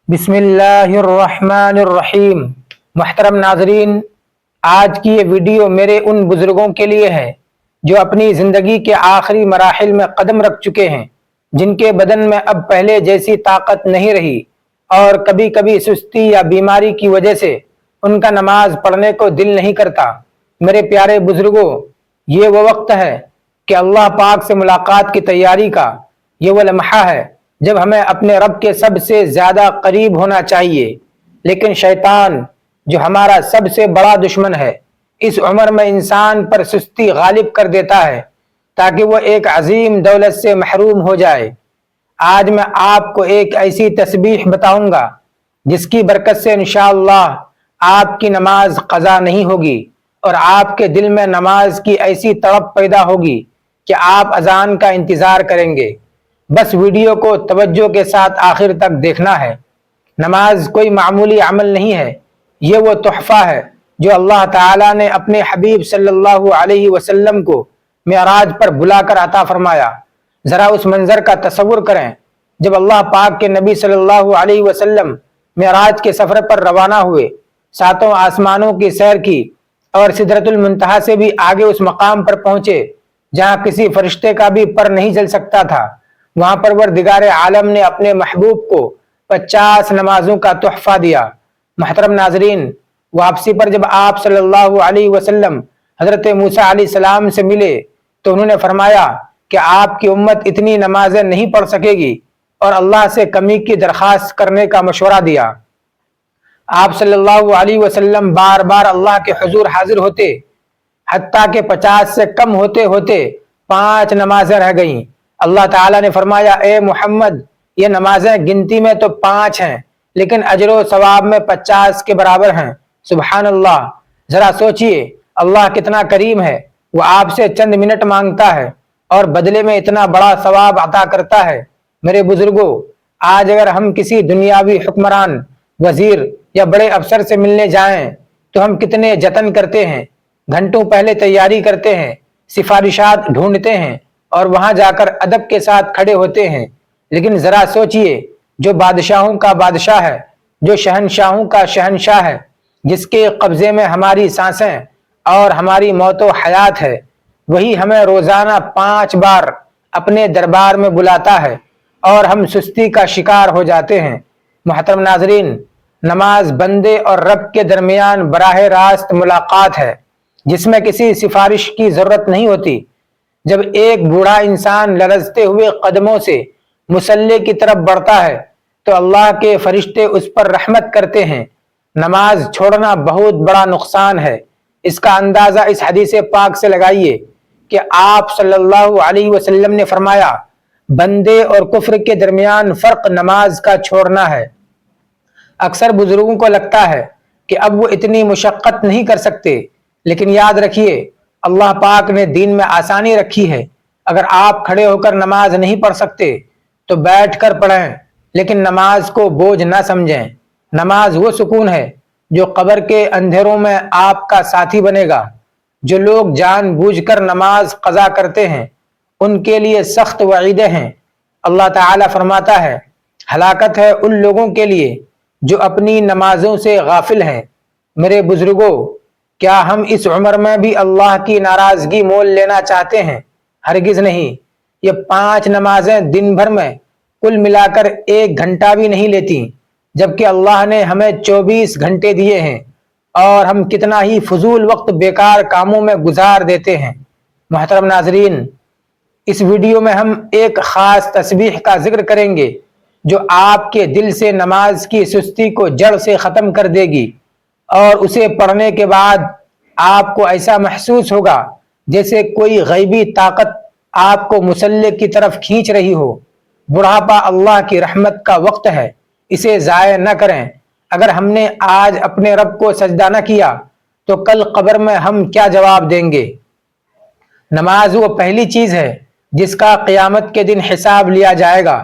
بسم اللہ الرحمن الرحیم۔ محترم ناظرین، آج کی یہ ویڈیو میرے ان بزرگوں کے لیے ہے جو اپنی زندگی کے آخری مراحل میں قدم رکھ چکے ہیں، جن کے بدن میں اب پہلے جیسی طاقت نہیں رہی اور کبھی کبھی سستی یا بیماری کی وجہ سے ان کا نماز پڑھنے کو دل نہیں کرتا۔ میرے پیارے بزرگوں، یہ وہ وقت ہے کہ اللہ پاک سے ملاقات کی تیاری کا، یہ وہ لمحہ ہے جب ہمیں اپنے رب کے سب سے زیادہ قریب ہونا چاہیے، لیکن شیطان جو ہمارا سب سے بڑا دشمن ہے، اس عمر میں انسان پر سستی غالب کر دیتا ہے تاکہ وہ ایک عظیم دولت سے محروم ہو جائے۔ آج میں آپ کو ایک ایسی تسبیح بتاؤں گا جس کی برکت سے انشاءاللہ آپ کی نماز قضا نہیں ہوگی اور آپ کے دل میں نماز کی ایسی تڑپ پیدا ہوگی کہ آپ اذان کا انتظار کریں گے۔ بس ویڈیو کو توجہ کے ساتھ آخر تک دیکھنا ہے۔ نماز کوئی معمولی عمل نہیں ہے، یہ وہ تحفہ ہے جو اللہ تعالیٰ نے اپنے حبیب صلی اللہ علیہ وسلم کو معراج پر بلا کر عطا فرمایا۔ ذرا اس منظر کا تصور کریں جب اللہ پاک کے نبی صلی اللہ علیہ وسلم معراج کے سفر پر روانہ ہوئے، ساتوں آسمانوں کی سیر کی اور سدرۃ المنتہا سے بھی آگے اس مقام پر پہنچے جہاں کسی فرشتے کا بھی پر نہیں جل سکتا تھا۔ وہاں پروردگار عالم نے اپنے محبوب کو 50 نمازوں کا تحفہ دیا۔ محترم ناظرین، واپسی پر جب آپ صلی اللہ علیہ وسلم حضرت موسیٰ علیہ السلام سے ملے تو انہوں نے فرمایا کہ آپ کی امت اتنی نمازیں نہیں پڑھ سکے گی اور اللہ سے کمی کی درخواست کرنے کا مشورہ دیا۔ آپ صلی اللہ علیہ وسلم بار بار اللہ کے حضور حاضر ہوتے، حتیٰ کہ 50 سے کم ہوتے ہوتے 5 نمازیں رہ گئیں۔ اللہ تعالیٰ نے فرمایا، اے محمد، یہ نمازیں گنتی میں تو 5 ہیں لیکن اجر و ثواب میں 50 کے برابر ہیں۔ سبحان اللہ! ذرا سوچئے اللہ کتنا کریم ہے، وہ آپ سے چند منٹ مانگتا ہے اور بدلے میں اتنا بڑا ثواب عطا کرتا ہے۔ میرے بزرگوں، آج اگر ہم کسی دنیاوی حکمران، وزیر یا بڑے افسر سے ملنے جائیں تو ہم کتنے جتن کرتے ہیں، گھنٹوں پہلے تیاری کرتے ہیں، سفارشات ڈھونڈتے ہیں اور وہاں جا کر ادب کے ساتھ کھڑے ہوتے ہیں۔ لیکن ذرا سوچئے، جو بادشاہوں کا بادشاہ ہے، جو شہنشاہوں کا شہنشاہ ہے، جس کے قبضے میں ہماری سانسیں اور ہماری موت و حیات ہے، وہی ہمیں روزانہ 5 بار اپنے دربار میں بلاتا ہے اور ہم سستی کا شکار ہو جاتے ہیں۔ محترم ناظرین، نماز بندے اور رب کے درمیان براہ راست ملاقات ہے جس میں کسی سفارش کی ضرورت نہیں ہوتی۔ جب ایک بوڑھا انسان لرزتے ہوئے قدموں سے مصلی کی طرف بڑھتا ہے تو اللہ کے فرشتے اس پر رحمت کرتے ہیں۔ نماز چھوڑنا بہت بڑا نقصان ہے۔ اس کا اندازہ اس حدیث پاک سے لگائیے کہ آپ صلی اللہ علیہ وسلم نے فرمایا، بندے اور کفر کے درمیان فرق نماز کا چھوڑنا ہے۔ اکثر بزرگوں کو لگتا ہے کہ اب وہ اتنی مشقت نہیں کر سکتے، لیکن یاد رکھیے اللہ پاک نے دین میں آسانی رکھی ہے۔ اگر آپ کھڑے ہو کر نماز نہیں پڑھ سکتے تو بیٹھ کر پڑھیں، لیکن نماز کو بوجھ نہ سمجھیں۔ نماز وہ سکون ہے جو قبر کے اندھیروں میں آپ کا ساتھی بنے گا۔ جو لوگ جان بوجھ کر نماز قضا کرتے ہیں ان کے لیے سخت وعیدیں ہیں۔ اللہ تعالیٰ فرماتا ہے، ہلاکت ہے ان لوگوں کے لیے جو اپنی نمازوں سے غافل ہیں۔ میرے بزرگوں، کیا ہم اس عمر میں بھی اللہ کی ناراضگی مول لینا چاہتے ہیں؟ ہرگز نہیں۔ یہ 5 نمازیں دن بھر میں کل ملا کر 1 گھنٹہ بھی نہیں لیتی، جبکہ اللہ نے ہمیں 24 گھنٹے دیے ہیں اور ہم کتنا ہی فضول وقت بیکار کاموں میں گزار دیتے ہیں۔ محترم ناظرین، اس ویڈیو میں ہم ایک خاص تسبیح کا ذکر کریں گے جو آپ کے دل سے نماز کی سستی کو جڑ سے ختم کر دے گی، اور اسے پڑھنے کے بعد آپ کو ایسا محسوس ہوگا جیسے کوئی غیبی طاقت آپ کو مصلی کی طرف کھینچ رہی ہو۔ بڑھاپا اللہ کی رحمت کا وقت ہے، اسے ضائع نہ کریں۔ اگر ہم نے آج اپنے رب کو سجدہ نہ کیا تو کل قبر میں ہم کیا جواب دیں گے؟ نماز وہ پہلی چیز ہے جس کا قیامت کے دن حساب لیا جائے گا۔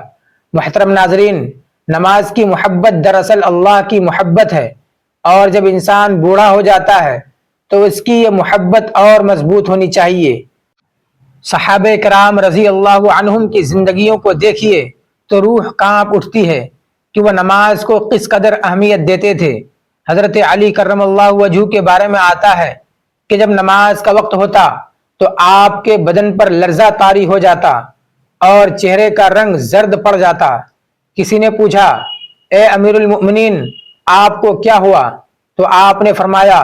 محترم ناظرین، نماز کی محبت دراصل اللہ کی محبت ہے، اور جب انسان بوڑھا ہو جاتا ہے تو اس کی یہ محبت اور مضبوط ہونی چاہیے۔ صحابہ کرام رضی اللہ عنہم کی زندگیوں کو دیکھیے تو روح کانپ اٹھتی ہے۔ کہ وہ نماز کو کس قدر اہمیت دیتے تھے۔ حضرت علی کرم اللہ وجہ کے بارے میں آتا ہے کہ جب نماز کا وقت ہوتا تو آپ کے بدن پر لرزہ طاری ہو جاتا اور چہرے کا رنگ زرد پڑ جاتا۔ کسی نے پوچھا، اے امیر المؤمنین، آپ کو کیا ہوا؟ تو آپ نے فرمایا،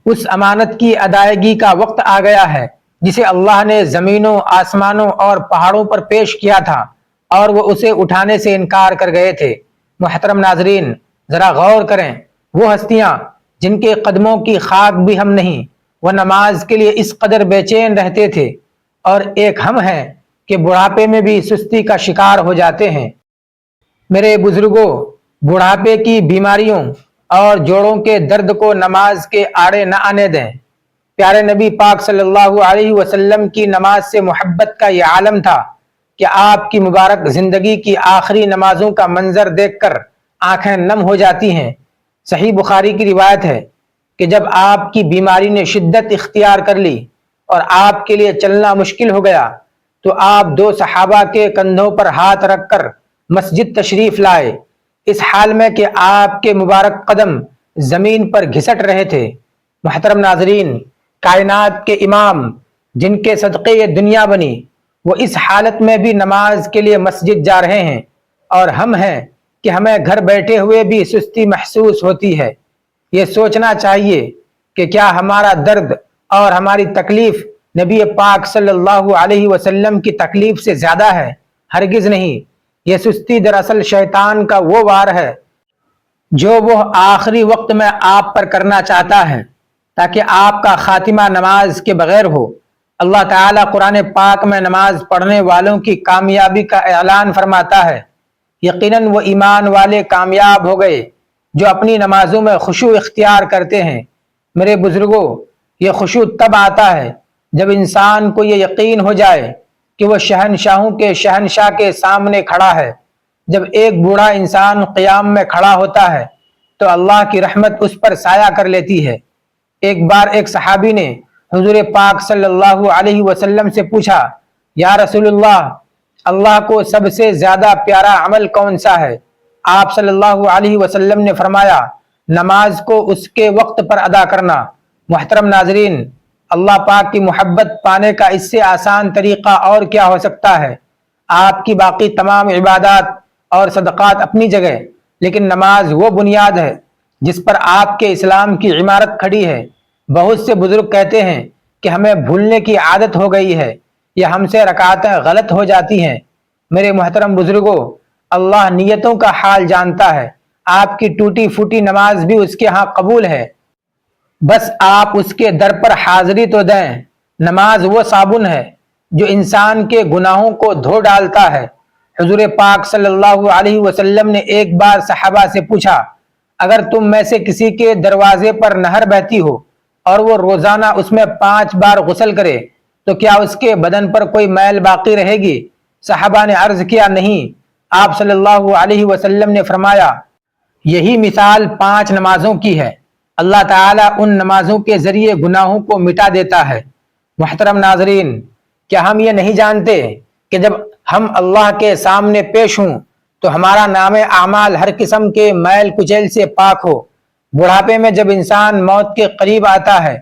اس امانت کی ادائیگی کا وقت آ گیا ہے جسے اللہ نے زمینوں، آسمانوں اور پہاڑوں پر پیش کیا تھا اور وہ اسے اٹھانے سے انکار کر گئے تھے۔ محترم ناظرین، ذرا غور کریں، وہ ہستیاں جن کے قدموں کی خاک بھی ہم نہیں، وہ نماز کے لیے اس قدر بے چین رہتے تھے، اور ایک ہم ہیں کہ بڑھاپے میں بھی سستی کا شکار ہو جاتے ہیں۔ میرے بزرگوں، بڑھاپے کی بیماریوں اور جوڑوں کے درد کو نماز کے آڑے نہ آنے دیں۔ پیارے نبی پاک صلی اللہ علیہ وسلم کی نماز سے محبت کا یہ عالم تھا کہ آپ کی مبارک زندگی کی آخری نمازوں کا منظر دیکھ کر آنکھیں نم ہو جاتی ہیں۔ صحیح بخاری کی روایت ہے کہ جب آپ کی بیماری نے شدت اختیار کر لی اور آپ کے لیے چلنا مشکل ہو گیا تو آپ دو صحابہ کے کندھوں پر ہاتھ رکھ کر مسجد تشریف لائے، اس حال میں کہ آپ کے مبارک قدم زمین پر گھسٹ رہے تھے۔ محترم ناظرین، کائنات کے امام جن کے صدقے یہ دنیا بنی، وہ اس حالت میں بھی نماز کے لیے مسجد جا رہے ہیں، اور ہم ہیں کہ ہمیں گھر بیٹھے ہوئے بھی سستی محسوس ہوتی ہے۔ یہ سوچنا چاہیے کہ کیا ہمارا درد اور ہماری تکلیف نبی پاک صلی اللہ علیہ وسلم کی تکلیف سے زیادہ ہے؟ ہرگز نہیں۔ یہ سستی دراصل شیطان کا وہ وار ہے جو وہ آخری وقت میں آپ پر کرنا چاہتا ہے تاکہ آپ کا خاتمہ نماز کے بغیر ہو۔ اللہ تعالیٰ قرآن پاک میں نماز پڑھنے والوں کی کامیابی کا اعلان فرماتا ہے، یقیناً وہ ایمان والے کامیاب ہو گئے جو اپنی نمازوں میں خشوع اختیار کرتے ہیں۔ میرے بزرگوں، یہ خشوع تب آتا ہے جب انسان کو یہ یقین ہو جائے کہ وہ شہنشاہوں کے شہنشاہ کے سامنے کھڑا ہے۔ جب ایک بوڑھا انسان قیام میں کھڑا ہوتا ہے تو اللہ کی رحمت اس پر سایہ کر لیتی ہے۔ ایک بار ایک صحابی نے حضور پاک صلی اللہ علیہ وسلم سے پوچھا، یا رسول اللہ، اللہ کو سب سے زیادہ پیارا عمل کون سا ہے؟ آپ صلی اللہ علیہ وسلم نے فرمایا، نماز کو اس کے وقت پر ادا کرنا۔ محترم ناظرین، اللہ پاک کی محبت پانے کا اس سے آسان طریقہ اور کیا ہو سکتا ہے؟ آپ کی باقی تمام عبادات اور صدقات اپنی جگہ، لیکن نماز وہ بنیاد ہے جس پر آپ کے اسلام کی عمارت کھڑی ہے۔ بہت سے بزرگ کہتے ہیں کہ ہمیں بھولنے کی عادت ہو گئی ہے یا ہم سے رکعتیں غلط ہو جاتی ہیں۔ میرے محترم بزرگوں، اللہ نیتوں کا حال جانتا ہے۔ آپ کی ٹوٹی پھوٹی نماز بھی اس کے ہاں قبول ہے، بس آپ اس کے در پر حاضری تو دیں۔ نماز وہ صابن ہے جو انسان کے گناہوں کو دھو ڈالتا ہے۔ حضور پاک صلی اللہ علیہ وسلم نے ایک بار صحابہ سے پوچھا، اگر تم میں سے کسی کے دروازے پر نہر بہتی ہو اور وہ روزانہ اس میں 5 بار غسل کرے تو کیا اس کے بدن پر کوئی میل باقی رہے گی؟ صحابہ نے عرض کیا، نہیں۔ آپ صلی اللہ علیہ وسلم نے فرمایا، یہی مثال 5 نمازوں کی ہے، اللہ تعالیٰ ان نمازوں کے ذریعے گناہوں کو مٹا دیتا ہے۔ محترم ناظرین، کیا ہم یہ نہیں جانتے کہ جب ہم اللہ کے سامنے پیش ہوں تو ہمارا نام اعمال ہر قسم کے میل کچیل سے پاک ہو؟ بڑھاپے میں جب انسان موت کے قریب آتا ہے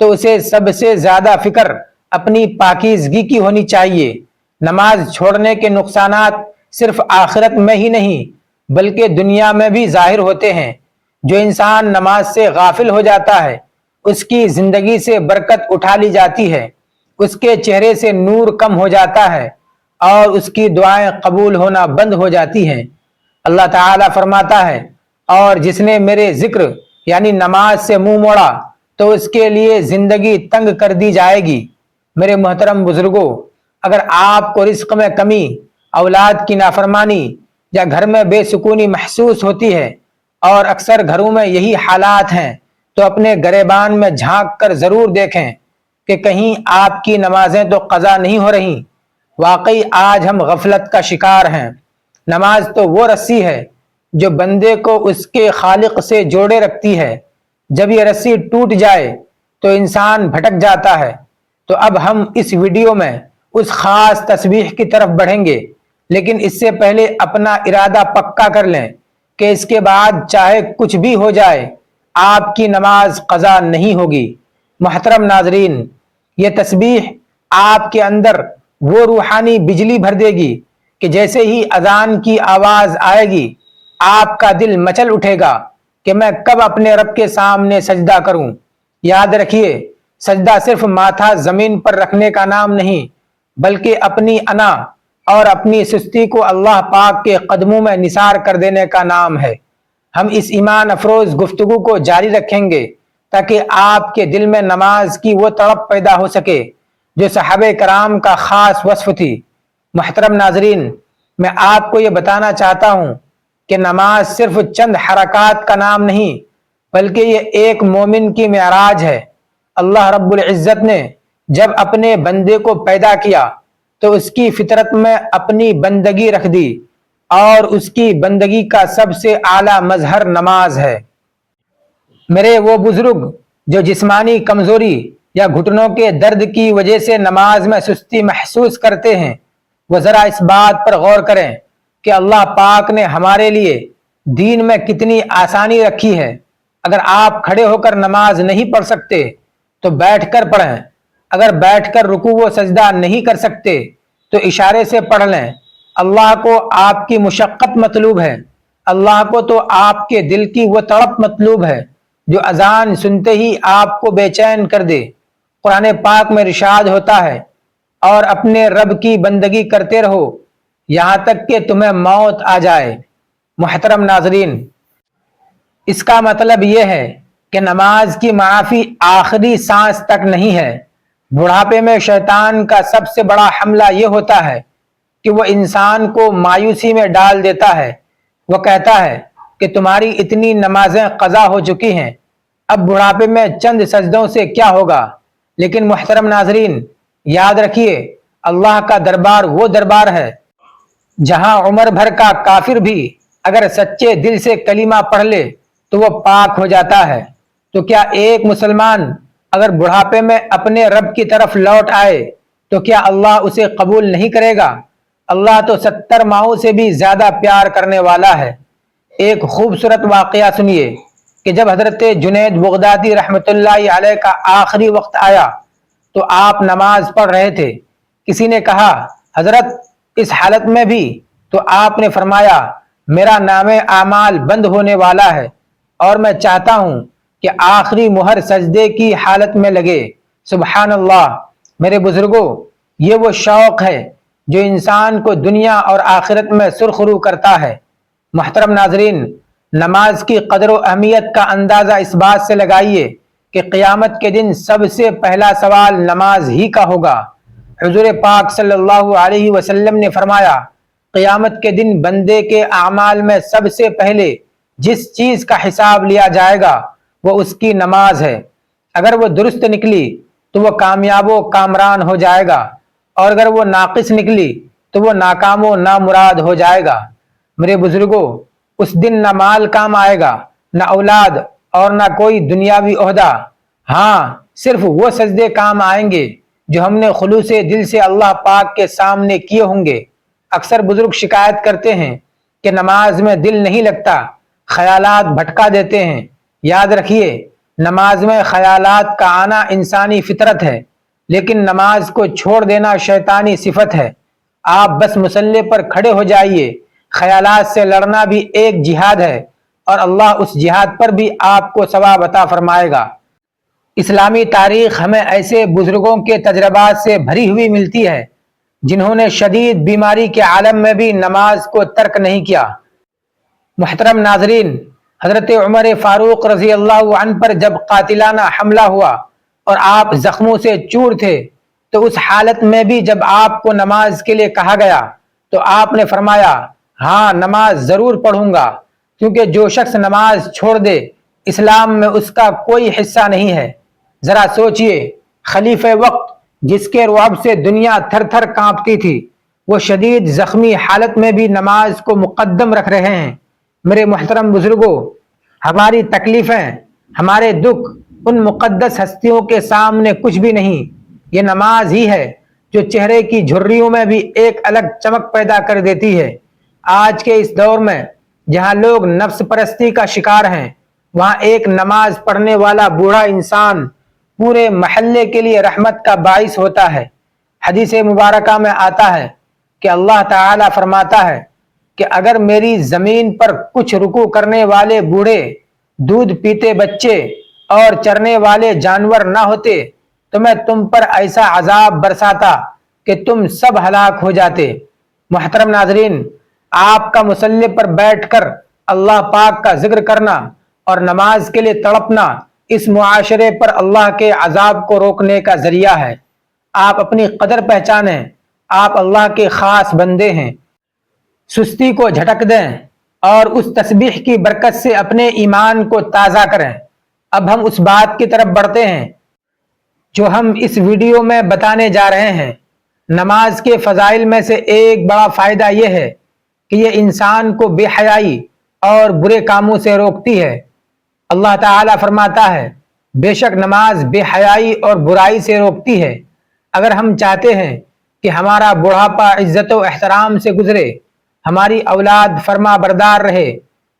تو اسے سب سے زیادہ فکر اپنی پاکیزگی کی ہونی چاہیے۔ نماز چھوڑنے کے نقصانات صرف آخرت میں ہی نہیں بلکہ دنیا میں بھی ظاہر ہوتے ہیں۔ جو انسان نماز سے غافل ہو جاتا ہے اس کی زندگی سے برکت اٹھا لی جاتی ہے، اس کے چہرے سے نور کم ہو جاتا ہے اور اس کی دعائیں قبول ہونا بند ہو جاتی ہیں۔ اللہ تعالیٰ فرماتا ہے، اور جس نے میرے ذکر یعنی نماز سے منہ موڑا تو اس کے لیے زندگی تنگ کر دی جائے گی۔ میرے محترم بزرگوں، اگر آپ کو رزق میں کمی، اولاد کی نافرمانی یا گھر میں بے سکونی محسوس ہوتی ہے، اور اکثر گھروں میں یہی حالات ہیں، تو اپنے گریبان میں جھانک کر ضرور دیکھیں کہ کہیں آپ کی نمازیں تو قضا نہیں ہو رہی۔ واقعی آج ہم غفلت کا شکار ہیں۔ نماز تو وہ رسی ہے جو بندے کو اس کے خالق سے جوڑے رکھتی ہے۔ جب یہ رسی ٹوٹ جائے تو انسان بھٹک جاتا ہے۔ تو اب ہم اس ویڈیو میں اس خاص تسبیح کی طرف بڑھیں گے لیکن اس سے پہلے اپنا ارادہ پکا کر لیں کہ اس کے بعد چاہے کچھ بھی ہو جائے آپ کی نماز قضا نہیں ہوگی۔ محترم ناظرین، یہ تسبیح آپ کے اندر وہ روحانی بجلی بھر دے گی کہ جیسے ہی اذان کی آواز آئے گی آپ کا دل مچل اٹھے گا کہ میں کب اپنے رب کے سامنے سجدہ کروں۔ یاد رکھیے، سجدہ صرف ماتھا زمین پر رکھنے کا نام نہیں، بلکہ اپنی انا اور اپنی سستی کو اللہ پاک کے قدموں میں نثار کر دینے کا نام ہے۔ ہم اس ایمان افروز گفتگو کو جاری رکھیں گے تاکہ آپ کے دل میں نماز کی وہ تڑپ پیدا ہو سکے جو صحابہ کرام کا خاص وصف تھی۔ محترم ناظرین، میں آپ کو یہ بتانا چاہتا ہوں کہ نماز صرف چند حرکات کا نام نہیں، بلکہ یہ ایک مومن کی معراج ہے۔ اللہ رب العزت نے جب اپنے بندے کو پیدا کیا تو اس کی فطرت میں اپنی بندگی رکھ دی، اور اس کی بندگی کا سب سے اعلیٰ مظہر نماز ہے۔ میرے وہ بزرگ جو جسمانی کمزوری یا گھٹنوں کے درد کی وجہ سے نماز میں سستی محسوس کرتے ہیں، وہ ذرا اس بات پر غور کریں کہ اللہ پاک نے ہمارے لیے دین میں کتنی آسانی رکھی ہے۔ اگر آپ کھڑے ہو کر نماز نہیں پڑھ سکتے تو بیٹھ کر پڑھیں، اگر بیٹھ کر رکوع و سجدہ نہیں کر سکتے تو اشارے سے پڑھ لیں۔ اللہ کو آپ کی مشقت مطلوب ہے، اللہ کو تو آپ کے دل کی وہ تڑپ مطلوب ہے جو اذان سنتے ہی آپ کو بے چین کر دے۔ قرآن پاک میں ارشاد ہوتا ہے، اور اپنے رب کی بندگی کرتے رہو یہاں تک کہ تمہیں موت آ جائے۔ محترم ناظرین، اس کا مطلب یہ ہے کہ نماز کی معافی آخری سانس تک نہیں ہے۔ بڑھاپے میں شیطان کا سب سے بڑا حملہ یہ ہوتا ہے کہ وہ انسان کو مایوسی میں ڈال دیتا ہے۔ وہ کہتا ہے کہ تمہاری اتنی نمازیں قضا ہو چکی ہیں، اب بڑھاپے میں چند سجدوں سے کیا ہوگا؟ لیکن محترم ناظرین، یاد رکھیے، اللہ کا دربار وہ دربار ہے جہاں عمر بھر کا کافر بھی اگر سچے دل سے کلمہ پڑھ لے تو وہ پاک ہو جاتا ہے۔ تو کیا ایک مسلمان اگر بڑھاپے میں اپنے رب کی طرف لوٹ آئے تو کیا اللہ اسے قبول نہیں کرے گا؟ اللہ تو 70 ماؤں سے بھی زیادہ پیار کرنے والا ہے۔ ایک خوبصورت واقعہ سنیے کہ جب حضرت جنید بغدادی رحمۃ اللہ علیہ کا آخری وقت آیا تو آپ نماز پڑھ رہے تھے۔ کسی نے کہا، حضرت اس حالت میں بھی؟ تو آپ نے فرمایا، میرا نام اعمال بند ہونے والا ہے اور میں چاہتا ہوں کہ آخری مہر سجدے کی حالت میں لگے۔ سبحان اللہ۔ میرے بزرگوں، یہ وہ شوق ہے جو انسان کو دنیا اور آخرت میں سرخرو کرتا ہے۔ محترم ناظرین، نماز کی قدر و اہمیت کا اندازہ اس بات سے لگائیے کہ قیامت کے دن سب سے پہلا سوال نماز ہی کا ہوگا۔ حضور پاک صلی اللہ علیہ وسلم نے فرمایا، قیامت کے دن بندے کے اعمال میں سب سے پہلے جس چیز کا حساب لیا جائے گا وہ اس کی نماز ہے۔ اگر وہ درست نکلی تو وہ کامیاب و کامران ہو جائے گا، اور اگر وہ ناقص نکلی تو وہ ناکام و نامراد ہو جائے گا۔ میرے بزرگوں، اس دن نہ مال کام آئے گا، نہ اولاد، اور نہ کوئی دنیاوی عہدہ۔ ہاں، صرف وہ سجدے کام آئیں گے جو ہم نے خلوص دل سے اللہ پاک کے سامنے کیے ہوں گے۔ اکثر بزرگ شکایت کرتے ہیں کہ نماز میں دل نہیں لگتا، خیالات بھٹکا دیتے ہیں۔ یاد رکھیے، نماز میں خیالات کا آنا انسانی فطرت ہے، لیکن نماز کو چھوڑ دینا شیطانی صفت ہے۔ آپ بس مصلی پر کھڑے ہو جائیے۔ خیالات سے لڑنا بھی ایک جہاد ہے، اور اللہ اس جہاد پر بھی آپ کو ثواب عطا فرمائے گا۔ اسلامی تاریخ ہمیں ایسے بزرگوں کے تجربات سے بھری ہوئی ملتی ہے جنہوں نے شدید بیماری کے عالم میں بھی نماز کو ترک نہیں کیا۔ محترم ناظرین، حضرت عمر فاروق رضی اللہ عنہ پر جب قاتلانہ حملہ ہوا اور آپ زخموں سے چور تھے تو اس حالت میں بھی جب آپ کو نماز کے لیے کہا گیا تو آپ نے فرمایا، ہاں نماز ضرور پڑھوں گا، کیونکہ جو شخص نماز چھوڑ دے اسلام میں اس کا کوئی حصہ نہیں ہے۔ ذرا سوچئے، خلیفہ وقت جس کے رعب سے دنیا تھر تھر کانپتی تھی، وہ شدید زخمی حالت میں بھی نماز کو مقدم رکھ رہے ہیں۔ میرے محترم بزرگوں، ہماری تکلیفیں، ہمارے دکھ ان مقدس ہستیوں کے سامنے کچھ بھی نہیں۔ یہ نماز ہی ہے جو چہرے کی جھریوں میں بھی ایک الگ چمک پیدا کر دیتی ہے۔ آج کے اس دور میں جہاں لوگ نفس پرستی کا شکار ہیں، وہاں ایک نماز پڑھنے والا بوڑھا انسان پورے محلے کے لیے رحمت کا باعث ہوتا ہے۔ حدیث مبارکہ میں آتا ہے کہ اللہ تعالی فرماتا ہے کہ اگر میری زمین پر کچھ رکوع کرنے والے بوڑھے، دودھ پیتے بچے اور چرنے والے جانور نہ ہوتے تو میں تم پر ایسا عذاب برساتا کہ تم سب ہلاک ہو جاتے۔ محترم ناظرین، آپ کا مصلی پر بیٹھ کر اللہ پاک کا ذکر کرنا اور نماز کے لیے تڑپنا اس معاشرے پر اللہ کے عذاب کو روکنے کا ذریعہ ہے۔ آپ اپنی قدر پہچانیں، آپ اللہ کے خاص بندے ہیں۔ سستی کو جھٹک دیں اور اس تسبیح کی برکت سے اپنے ایمان کو تازہ کریں۔ اب ہم اس بات کی طرف بڑھتے ہیں جو ہم اس ویڈیو میں بتانے جا رہے ہیں۔ نماز کے فضائل میں سے ایک بڑا فائدہ یہ ہے کہ یہ انسان کو بے حیائی اور برے کاموں سے روکتی ہے۔ اللہ تعالیٰ فرماتا ہے، بے شک نماز بے حیائی اور برائی سے روکتی ہے۔ اگر ہم چاہتے ہیں کہ ہمارا بڑھاپا عزت و احترام سے گزرے، ہماری اولاد فرما بردار رہے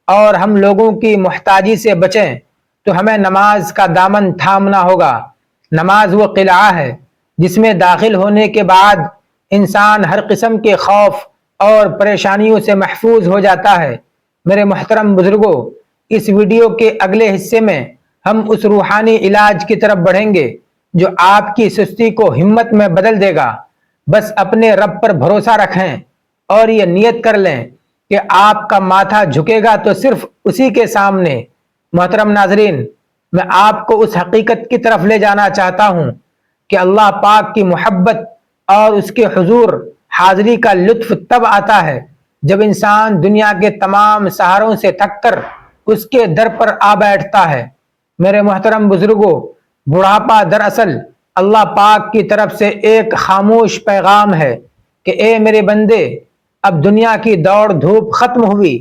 اور ہم لوگوں کی محتاجی سے بچیں، تو ہمیں نماز کا دامن تھامنا ہوگا۔ نماز وہ قلعہ ہے جس میں داخل ہونے کے بعد انسان ہر قسم کے خوف اور پریشانیوں سے محفوظ ہو جاتا ہے۔ میرے محترم بزرگوں، اس ویڈیو کے اگلے حصے میں ہم اس روحانی علاج کی طرف بڑھیں گے جو آپ کی سستی کو ہمت میں بدل دے گا۔ بس اپنے رب پر بھروسہ رکھیں اور یہ نیت کر لیں کہ آپ کا ماتھا جھکے گا تو صرف اسی کے سامنے۔ محترم ناظرین، میں آپ کو اس حقیقت کی طرف لے جانا چاہتا ہوں کہ اللہ پاک کی محبت اور اس کے حضور حاضری کا لطف تب آتا ہے جب انسان دنیا کے تمام سہاروں سے تھک کر اس کے در پر آ بیٹھتا ہے۔ میرے محترم بزرگوں، بڑھاپا دراصل اللہ پاک کی طرف سے ایک خاموش پیغام ہے کہ اے میرے بندے، اب دنیا کی دوڑ دھوپ ختم ہوئی،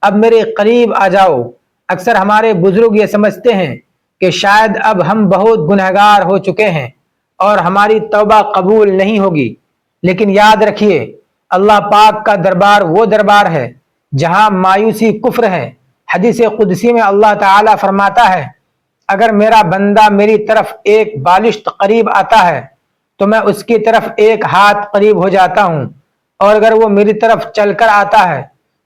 اب میرے قریب آ جاؤ۔ اکثر ہمارے بزرگ یہ سمجھتے ہیں کہ شاید اب ہم بہت گنہگار ہو چکے ہیں اور ہماری توبہ قبول نہیں ہوگی، لیکن یاد رکھیے، اللہ پاک کا دربار وہ دربار ہے جہاں مایوسی کفر ہے۔ حدیث قدسی میں اللہ تعالیٰ فرماتا ہے، اگر میرا بندہ میری طرف ایک بالشت قریب آتا ہے تو میں اس کی طرف ایک ہاتھ قریب ہو جاتا ہوں، اور اگر وہ میری طرف چل کر آتا ہے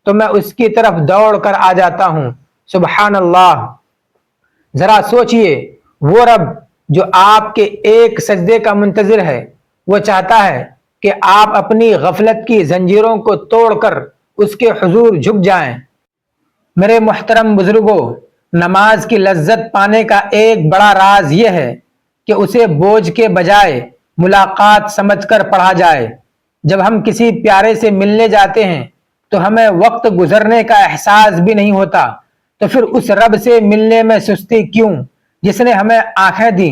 تو میں اس کی طرف دوڑ کر آ جاتا ہوں۔ سبحان اللہ! ذرا سوچئے، وہ رب جو آپ کے ایک سجدے کا منتظر ہے، وہ چاہتا ہے کہ آپ اپنی غفلت کی زنجیروں کو توڑ کر اس کے حضور جھک جائیں۔ میرے محترم بزرگوں، نماز کی لذت پانے کا ایک بڑا راز یہ ہے کہ اسے بوجھ کے بجائے ملاقات سمجھ کر پڑھا جائے۔ جب ہم کسی پیارے سے ملنے جاتے ہیں تو ہمیں وقت گزرنے کا احساس بھی نہیں ہوتا، تو پھر اس رب سے ملنے میں سستی کیوں، جس نے ہمیں آنکھیں دی،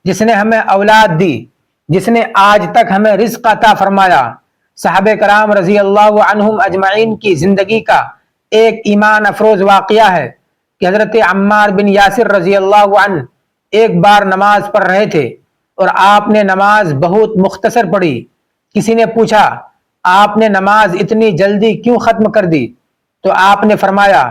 جس نے ہمیں اولاد دی، جس نے آج تک ہمیں رزق عطا فرمایا۔ صحابہ کرام رضی اللہ عنہم اجمعین کی زندگی کا ایک ایمان افروز واقعہ ہے کہ حضرت عمار بن یاسر رضی اللہ عنہ ایک بار نماز پڑھ رہے تھے اور آپ نے نماز بہت مختصر پڑھی۔ کسی نے پوچھا، آپ نے نماز اتنی جلدی کیوں ختم کر دی؟ تو آپ نے فرمایا،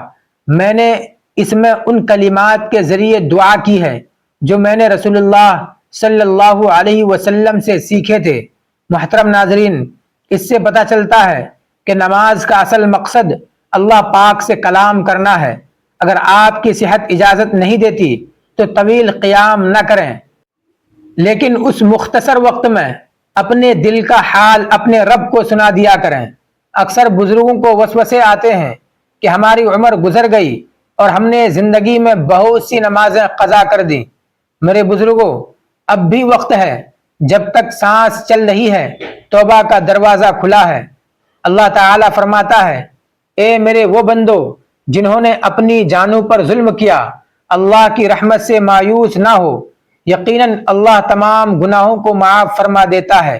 میں نے اس میں ان کلمات کے ذریعے دعا کی ہے جو میں نے رسول اللہ صلی اللہ علیہ وسلم سے سیکھے تھے۔ محترم ناظرین، اس سے پتہ چلتا ہے کہ نماز کا اصل مقصد اللہ پاک سے کلام کرنا ہے۔ اگر آپ کی صحت اجازت نہیں دیتی تو طویل قیام نہ کریں، لیکن اس مختصر وقت میں اپنے دل کا حال اپنے رب کو سنا دیا کریں۔ اکثر بزرگوں کو وسوسے آتے ہیں کہ ہماری عمر گزر گئی اور ہم نے زندگی میں بہت سی نمازیں قضا کر دیں۔ میرے بزرگوں، اب بھی وقت ہے، جب تک سانس چل رہی ہے توبہ کا دروازہ کھلا ہے۔ اللہ تعالیٰ فرماتا ہے، اے میرے وہ بندو جنہوں نے اپنی جانوں پر ظلم کیا، اللہ کی رحمت سے مایوس نہ ہو، یقیناً اللہ تمام گناہوں کو معاف فرما دیتا ہے۔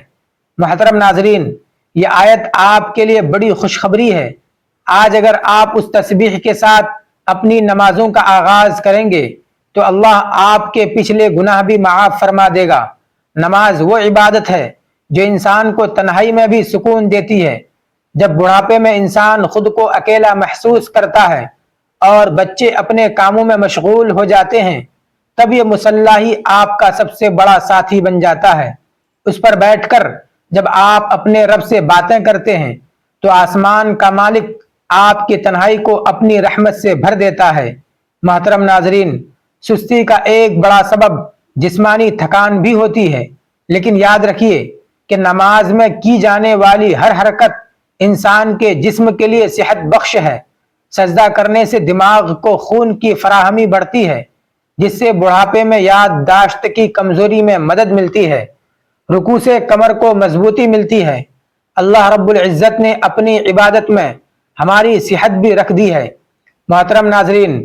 محترم ناظرین، یہ آیت آپ کے لیے بڑی خوشخبری ہے۔ آج اگر آپ اس تسبیح کے ساتھ اپنی نمازوں کا آغاز کریں گے تو اللہ آپ کے پچھلے گناہ بھی معاف فرما دے گا۔ نماز وہ عبادت ہے جو انسان کو تنہائی میں بھی سکون دیتی ہے۔ جب بڑھاپے میں انسان خود کو اکیلا محسوس کرتا ہے اور بچے اپنے کاموں میں مشغول ہو جاتے ہیں، تب یہ مصلی ہی آپ کا سب سے بڑا ساتھی بن جاتا ہے۔ اس پر بیٹھ کر جب آپ اپنے رب سے باتیں کرتے ہیں تو آسمان کا مالک آپ کی تنہائی کو اپنی رحمت سے بھر دیتا ہے۔ محترم ناظرین، سستی کا ایک بڑا سبب جسمانی تھکان بھی ہوتی ہے، لیکن یاد رکھیے کہ نماز میں کی جانے والی ہر حرکت انسان کے جسم کے لیے صحت بخش ہے۔ سجدہ کرنے سے دماغ کو خون کی فراہمی بڑھتی ہے، جس سے بڑھاپے میں یادداشت کی کمزوری میں مدد ملتی ہے۔ رکوع سے کمر کو مضبوطی ملتی ہے۔ اللہ رب العزت نے اپنی عبادت میں ہماری صحت بھی رکھ دی ہے۔ محترم ناظرین،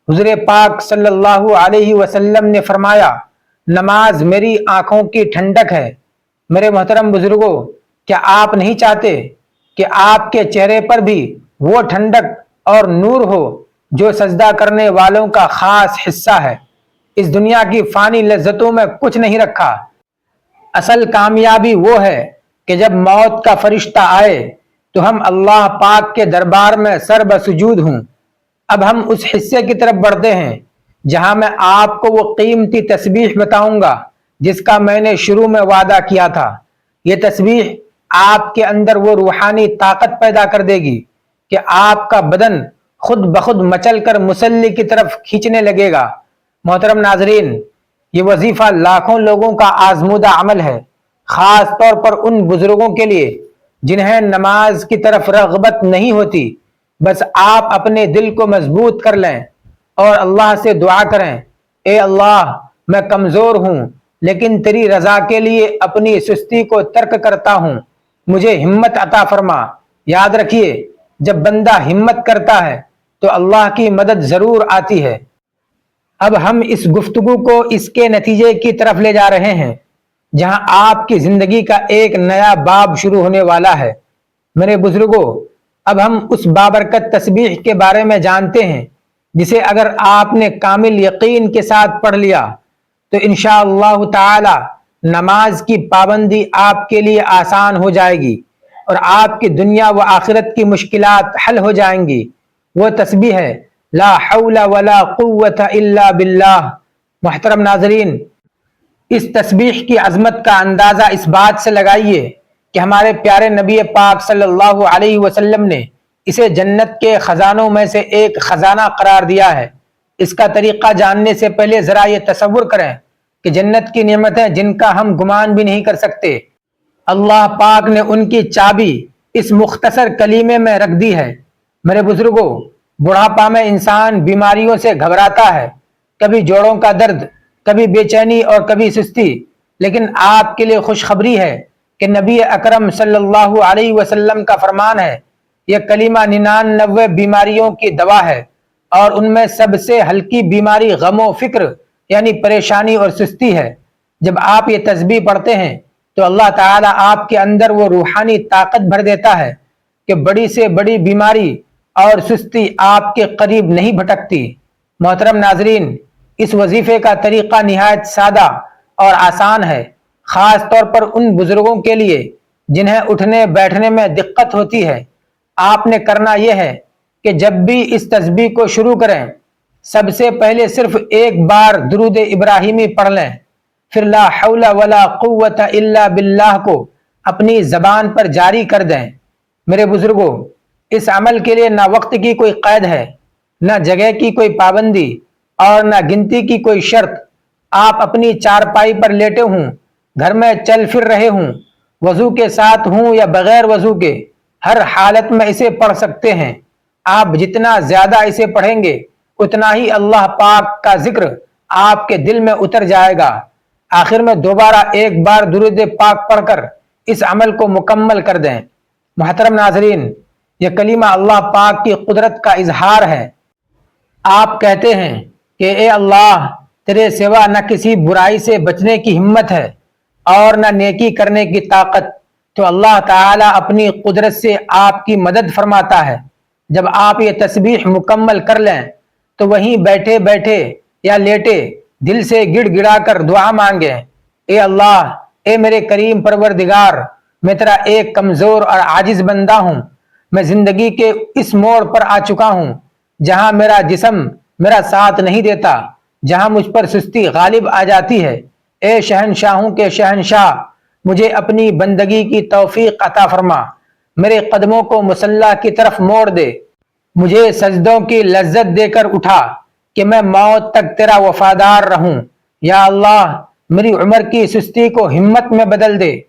حضور پاک صلی اللہ علیہ وسلم نے فرمایا، نماز میری آنکھوں کی ٹھنڈک ہے۔ میرے محترم بزرگوں، کیا آپ نہیں چاہتے کہ آپ کے چہرے پر بھی وہ ٹھنڈک اور نور ہو جو سجدہ کرنے والوں کا خاص حصہ ہے؟ اس دنیا کی فانی لذتوں میں کچھ نہیں رکھا۔ اصل کامیابی وہ ہے کہ جب موت کا فرشتہ آئے تو ہم اللہ پاک کے دربار میں سر بسجود ہوں۔ اب ہم اس حصے کی طرف بڑھتے ہیں جہاں میں آپ کو وہ قیمتی تسبیح بتاؤں گا جس کا میں نے شروع میں وعدہ کیا تھا۔ یہ تسبیح آپ کے اندر وہ روحانی طاقت پیدا کر دے گی کہ آپ کا بدن خود بخود مچل کر مصلی کی طرف کھینچنے لگے گا۔ محترم ناظرین، یہ وظیفہ لاکھوں لوگوں کا آزمودہ عمل ہے، خاص طور پر ان بزرگوں کے لیے جنہیں نماز کی طرف رغبت نہیں ہوتی۔ بس آپ اپنے دل کو مضبوط کر لیں اور اللہ سے دعا کریں، اے اللہ، میں کمزور ہوں لیکن تیری رضا کے لیے اپنی سستی کو ترک کرتا ہوں، مجھے ہمت عطا فرما۔ یاد رکھیے، جب بندہ ہمت کرتا ہے تو اللہ کی مدد ضرور آتی ہے۔ اب ہم اس گفتگو کو اس کے نتیجے کی طرف لے جا رہے ہیں جہاں آپ کی زندگی کا ایک نیا باب شروع ہونے والا ہے۔ میرے بزرگوں، اب ہم اس بابرکت تسبیح کے بارے میں جانتے ہیں جسے اگر آپ نے کامل یقین کے ساتھ پڑھ لیا تو انشاءاللہ تعالی نماز کی پابندی آپ کے لیے آسان ہو جائے گی اور آپ کی دنیا و آخرت کی مشکلات حل ہو جائیں گی۔ وہ تسبیح ہے لا حول ولا قوت الا باللہ۔ محترم ناظرین، اس تسبیح کی عظمت کا اندازہ اس بات سے لگائیے کہ ہمارے پیارے نبی پاک صلی اللہ علیہ وسلم نے اسے جنت کے خزانوں میں سے ایک خزانہ قرار دیا ہے۔ اس کا طریقہ جاننے سے پہلے ذرا یہ تصور کریں کہ جنت کی نعمتیں جن کا ہم گمان بھی نہیں کر سکتے، اللہ پاک نے ان کی چابی اس مختصر کلیمے میں رکھ دی ہے۔ میرے بزرگوں، بڑھاپا میں انسان بیماریوں سے گھبراتا ہے، کبھی جوڑوں کا درد، کبھی بے چینی اور کبھی سستی، لیکن آپ کے لیے خوشخبری ہے کہ نبی اکرم صلی اللہ علیہ وسلم کا فرمان ہے، یہ کلمہ 99 بیماریوں کی دوا ہے اور ان میں سب سے ہلکی بیماری غم و فکر یعنی پریشانی اور سستی ہے۔ جب آپ یہ تسبیح پڑھتے ہیں تو اللہ تعالیٰ آپ کے اندر وہ روحانی طاقت بھر دیتا ہے کہ بڑی سے بڑی بیماری اور سستی آپ کے قریب نہیں بھٹکتی۔ محترم ناظرین، اس وظیفے کا طریقہ نہایت سادہ اور آسان ہے، خاص طور پر ان بزرگوں کے لیے جنہیں اٹھنے بیٹھنے میں دقت ہوتی ہے۔ آپ نے کرنا یہ ہے کہ جب بھی اس تسبیح کو شروع کریں، سب سے پہلے صرف ایک بار درود ابراہیمی پڑھ لیں، پھر لا حول ولا قوت الا باللہ کو اپنی زبان پر جاری کر دیں۔ میرے بزرگوں، اس عمل کے لیے نہ وقت کی کوئی قید ہے، نہ جگہ کی کوئی پابندی اور نہ گنتی کی کوئی شرط۔ آپ اپنی چارپائی پر لیٹے ہوں، گھر میں چل پھر رہے ہوں، وضو کے ساتھ ہوں یا بغیر وضو کے، ہر حالت میں اسے پڑھ سکتے ہیں۔ آپ جتنا زیادہ اسے پڑھیں گے اتنا ہی اللہ پاک کا ذکر آپ کے دل میں اتر جائے گا۔ آخر میں دوبارہ ایک بار درود پاک پڑھ کر اس عمل کو مکمل کر دیں۔ محترم ناظرین، یہ کلمہ اللہ پاک کی قدرت کا اظہار ہے۔ آپ کہتے ہیں کہ اے اللہ، تیرے سوا نہ کسی برائی سے بچنے کی ہمت ہے اور نہ نیکی کرنے کی طاقت، تو اللہ تعالیٰ اپنی قدرت سے آپ کی مدد فرماتا ہے۔ جب آپ یہ تسبیح مکمل کر لیں تو وہیں بیٹھے بیٹھے یا لیٹے دل سے گڑ گڑا کر دعا مانگیں، اے اللہ، اے میرے کریم پروردگار، میں تیرا ایک کمزور اور عاجز بندہ ہوں۔ میں زندگی کے اس موڑ پر آ چکا ہوں جہاں میرا جسم میرا ساتھ نہیں دیتا، جہاں مجھ پر سستی غالب آ جاتی ہے۔ اے شہنشاہوں کے شہنشاہ، مجھے اپنی بندگی کی توفیق عطا فرما، میرے قدموں کو مصلی کی طرف موڑ دے، مجھے سجدوں کی لذت دے کر اٹھا کہ میں موت تک تیرا وفادار رہوں۔ یا اللہ، میری عمر کی سستی کو ہمت میں بدل دے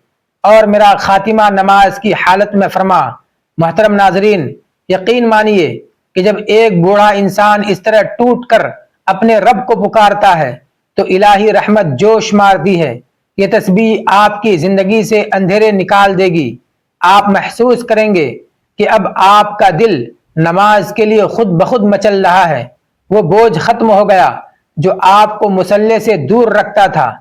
اور میرا خاتمہ نماز کی حالت میں فرما۔ محترم ناظرین، یقین مانیے کہ جب ایک بوڑھا انسان اس طرح ٹوٹ کر اپنے رب کو پکارتا ہے تو الہی رحمت جوش مارتی ہے۔ یہ تسبیح آپ کی زندگی سے اندھیرے نکال دے گی۔ آپ محسوس کریں گے کہ اب آپ کا دل نماز کے لیے خود بخود مچل رہا ہے۔ وہ بوجھ ختم ہو گیا جو آپ کو مصلی سے دور رکھتا تھا۔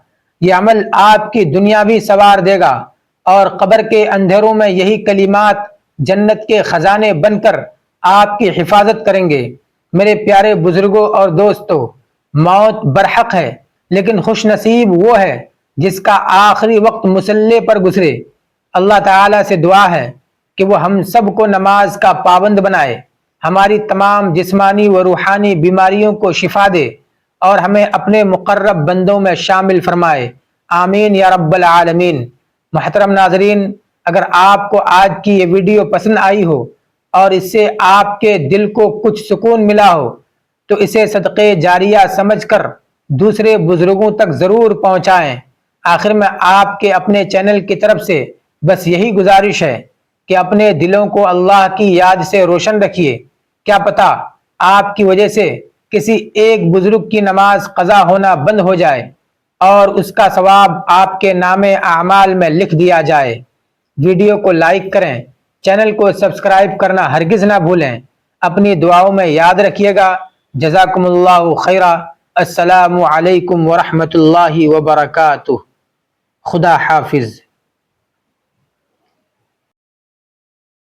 یہ عمل آپ کی دنیا بھی سنوار دے گا اور قبر کے اندھیروں میں یہی کلمات جنت کے خزانے بن کر آپ کی حفاظت کریں گے۔ میرے پیارے بزرگوں اور دوستو، موت برحق ہے، لیکن خوش نصیب وہ ہے جس کا آخری وقت مصلی پر گزرے۔ اللہ تعالیٰ سے دعا ہے کہ وہ ہم سب کو نماز کا پابند بنائے، ہماری تمام جسمانی و روحانی بیماریوں کو شفا دے اور ہمیں اپنے مقرب بندوں میں شامل فرمائے۔ آمین یا رب العالمین۔ محترم ناظرین، اگر آپ کو آج کی یہ ویڈیو پسند آئی ہو اور اس سے آپ کے دل کو کچھ سکون ملا ہو تو اسے صدقے جاریہ سمجھ کر دوسرے بزرگوں تک ضرور پہنچائیں۔ آخر میں آپ کے اپنے چینل کی طرف سے بس یہی گزارش ہے کہ اپنے دلوں کو اللہ کی یاد سے روشن رکھیے۔ کیا پتہ آپ کی وجہ سے کسی ایک بزرگ کی نماز قضا ہونا بند ہو جائے اور اس کا ثواب آپ کے نام اعمال میں لکھ دیا جائے۔ ویڈیو کو لائک کریں، چینل کو سبسکرائب کرنا ہرگز نہ بھولیں۔ اپنی دعاؤں میں یاد رکھیے گا۔ جزاکم اللہ خیرا۔ السلام علیکم ورحمۃ اللہ وبرکاتہ۔ خدا حافظ۔